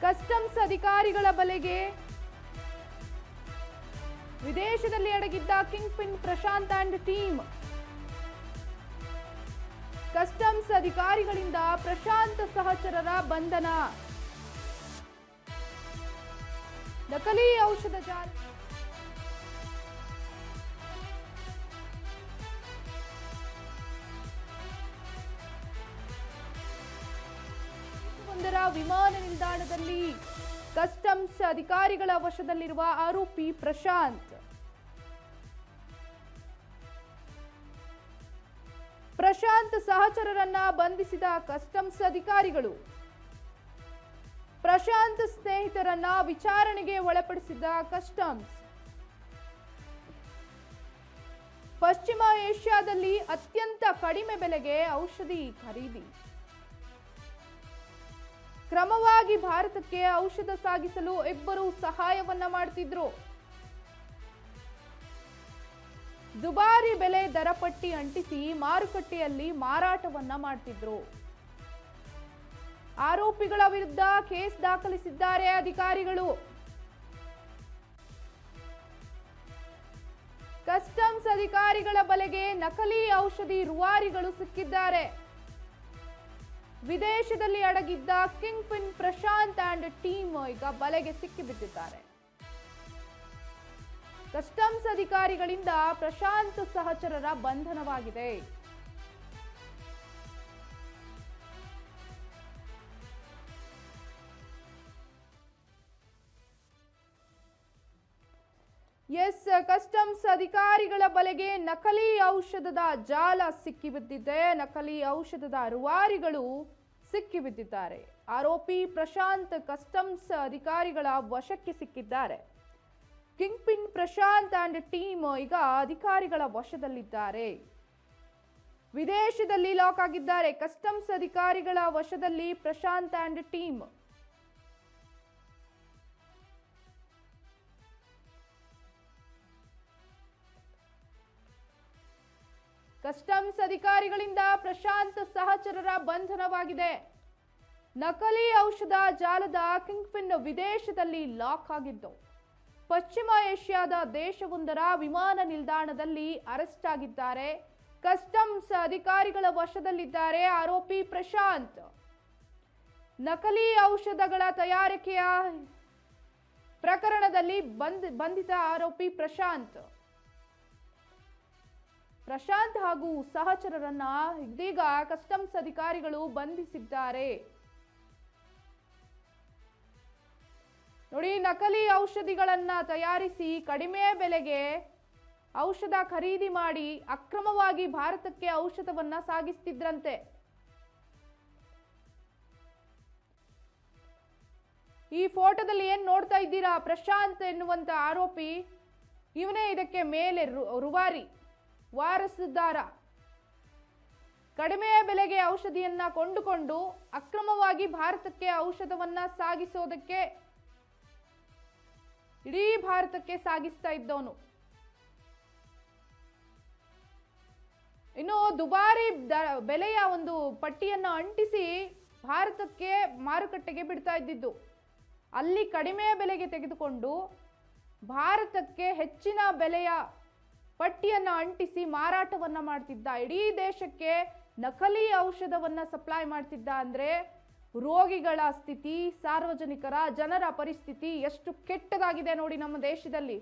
Customs ಅಧಿಕಾರಿಗಳ ಬಲೆಗೆ ವಿದೇಶದಲ್ಲಿ ಅಡಗಿದ್ದ kingpin Prashant and team. Customs ಅಧಿಕಾರಿಗಳಿಂದ ಪ್ರಶಾಂತ್ ಸಹಚರರ ಬಂಧನ. ನಕಲಿ ಔಷಧ ಜಾಲ ವಿಮಾನ ನಿಲ್ದಾಣದಲ್ಲಿ ಕಸ್ಟಮ್ಸ್ ಅಧಿಕಾರಿಗಳ ವಶದಲ್ಲಿರುವ ಆರೋಪಿ ಪ್ರಶಾಂತ್. ಪ್ರಶಾಂತ್ ಸಹಚರರನ್ನ ಬಂಧಿಸಿದ ಕಸ್ಟಮ್ಸ್ ಅಧಿಕಾರಿಗಳು. ಪ್ರಶಾಂತ್ ಸ್ನೇಹಿತರನ್ನ ವಿಚಾರಣೆಗೆ ಒಳಪಡಿಸಿದ ಕಸ್ಟಮ್ಸ್. ಪಶ್ಚಿಮ ಏಷ್ಯಾದಲ್ಲಿ ಅತ್ಯಂತ ಕಡಿಮೆ ಬೆಲೆಗೆ ಔಷಧಿ ಖರೀದಿ. ಕ್ರಮವಾಗಿ ಭಾರತಕ್ಕೆ ಔಷಧ ಸಾಗಿಸಲು ಇಬ್ಬರು ಸಹಾಯವನ್ನ ಮಾಡ್ತಿದ್ರು. ದುಬಾರಿ ಬೆಲೆ ದರಪಟ್ಟಿ ಅಂಟಿಸಿ ಮಾರುಕಟ್ಟೆಯಲ್ಲಿ ಮಾರಾಟವನ್ನ ಮಾಡ್ತಿದ್ರು. ಆರೋಪಿಗಳ ವಿರುದ್ಧ ಕೇಸ್ ದಾಖಲಿಸಿದ್ದಾರೆ ಅಧಿಕಾರಿಗಳು. ಕಸ್ಟಮ್ಸ್ ಅಧಿಕಾರಿಗಳ ಬಲೆಗೆ ನಕಲಿ ಔಷಧಿ ರೂವಾರಿಗಳು ಸಿಕ್ಕಿದ್ದಾರೆ. ವಿದೇಶದಲ್ಲಿ ಅಡಗಿದ್ದ kingpin Prashant and team ಈಗ ಬಲೆಗೆ ಸಿಕ್ಕಿಬಿದ್ದಿದ್ದಾರೆ. ಕಸ್ಟಮ್ಸ್ ಅಧಿಕಾರಿಗಳಿಂದ ಪ್ರಶಾಂತ್ ಸಹಚರರ ಬಂಧನವಾಗಿದೆ. ಕಸ್ಟಮ್ಸ್ ಅಧಿಕಾರಿಗಳ ಬಲೆಗೆ ನಕಲಿ ಔಷಧದ ಜಾಲ ಸಿಕ್ಕಿಬಿದ್ದಿದೆ. ನಕಲಿ ಔಷಧದ ರೂವಾರಿಗಳು ಸಿಕ್ಕಿಬಿದ್ದಿದ್ದಾರೆ. ಆರೋಪಿ ಪ್ರಶಾಂತ್ ಕಸ್ಟಮ್ಸ್ ಅಧಿಕಾರಿಗಳ ವಶಕ್ಕೆ ಸಿಕ್ಕಿದ್ದಾರೆ. Kingpin Prashant and team ಈಗ ಅಧಿಕಾರಿಗಳ ವಶದಲ್ಲಿದ್ದಾರೆ. ವಿದೇಶದಲ್ಲಿ ಲಾಕ್ ಆಗಿದ್ದಾರೆ. ಕಸ್ಟಮ್ಸ್ ಅಧಿಕಾರಿಗಳ ವಶದಲ್ಲಿ ಪ್ರಶಾಂತ್ ಅಂಡ್ ಟೀಮ್. ಕಸ್ಟಮ್ಸ್ ಅಧಿಕಾರಿಗಳಿಂದ ಪ್ರಶಾಂತ್ ಸಹಚರರ ಬಂಧನವಾಗಿದೆ. ನಕಲಿ ಔಷಧ ಜಾಲದ ಕಿಂಗ್ ಪಿನ್ ವಿದೇಶದಲ್ಲಿ ಲಾಕ್ ಆಗಿದ್ದು ಪಶ್ಚಿಮ ಏಷ್ಯಾದ ದೇಶವೊಂದರ ವಿಮಾನ ನಿಲ್ದಾಣದಲ್ಲಿ ಅರೆಸ್ಟ್ ಆಗಿದ್ದಾರೆ. ಕಸ್ಟಮ್ಸ್ ಅಧಿಕಾರಿಗಳ ವಶದಲ್ಲಿದ್ದಾರೆ ಆರೋಪಿ ಪ್ರಶಾಂತ್. ನಕಲಿ ಔಷಧಗಳ ತಯಾರಿಕೆಯ ಪ್ರಕರಣದಲ್ಲಿ ಬಂಧಿತ ಆರೋಪಿ ಪ್ರಶಾಂತ್ ಹಾಗೂ ಸಹಚರರನ್ನ ಇದೀಗ ಕಸ್ಟಮ್ಸ್ ಅಧಿಕಾರಿಗಳು ಬಂಧಿಸಿದ್ದಾರೆ. ನೋಡಿ, ನಕಲಿ ಔಷಧಿಗಳನ್ನ ತಯಾರಿಸಿ ಕಡಿಮೆ ಬೆಲೆಗೆ ಔಷಧ ಖರೀದಿ ಮಾಡಿ ಅಕ್ರಮವಾಗಿ ಭಾರತಕ್ಕೆ ಔಷಧವನ್ನ ಸಾಗಿಸ್ತಿದ್ರಂತೆ. ಈ ಫೋಟೋದಲ್ಲಿ ಏನ್ ನೋಡ್ತಾ ಇದ್ದೀರಾ, ಪ್ರಶಾಂತ್ ಎನ್ನುವಂತ ಆರೋಪಿ ಇವನೇ ಇದಕ್ಕೆ ಮೇಲೆ ರೂವಾರಿ, ವಾರಸುದಾರ. ಕಡಿಮೆ ಬೆಲೆಗೆ ಔಷಧಿಯನ್ನ ಕೊಂಡುಕೊಂಡು ಅಕ್ರಮವಾಗಿ ಭಾರತಕ್ಕೆ ಔಷಧವನ್ನ ಸಾಗಿಸೋದಕ್ಕೆ ಇಡೀ ಭಾರತಕ್ಕೆ ಸಾಗಿಸ್ತಾ ಇದ್ದವನು. ಇನ್ನು ದುಬಾರಿ ಬೆಲೆಯ ಒಂದು ಪಟ್ಟಿಯನ್ನ ಅಂಟಿಸಿ ಭಾರತಕ್ಕೆ ಮಾರುಕಟ್ಟೆಗೆ ಬಿಡ್ತಾ ಇದ್ದಿದ್ದು. ಅಲ್ಲಿ ಕಡಿಮೆ ಬೆಲೆಗೆ ತೆಗೆದುಕೊಂಡು ಭಾರತಕ್ಕೆ ಹೆಚ್ಚಿನ ಬೆಲೆಯ ಪಟ್ಟಿಯನ್ನ ಅಂಟಿಸಿ ಮಾರಾಟವನ್ನ ಮಾಡ್ತಿದ್ದ. ಇಡೀ ದೇಶಕ್ಕೆ ನಕಲಿ ಔಷಧವನ್ನ ಸಪ್ಲೈ ಮಾಡ್ತಿದ್ದ. ಅಂದ್ರೆ ರೋಗಿಗಳ ಸ್ಥಿತಿ, ಸಾರ್ವಜನಿಕರ ಜನರ ಪರಿಸ್ಥಿತಿ ಎಷ್ಟು ಕೆಟ್ಟದಾಗಿದೆ ನೋಡಿ ನಮ್ಮ ದೇಶದಲ್ಲಿ.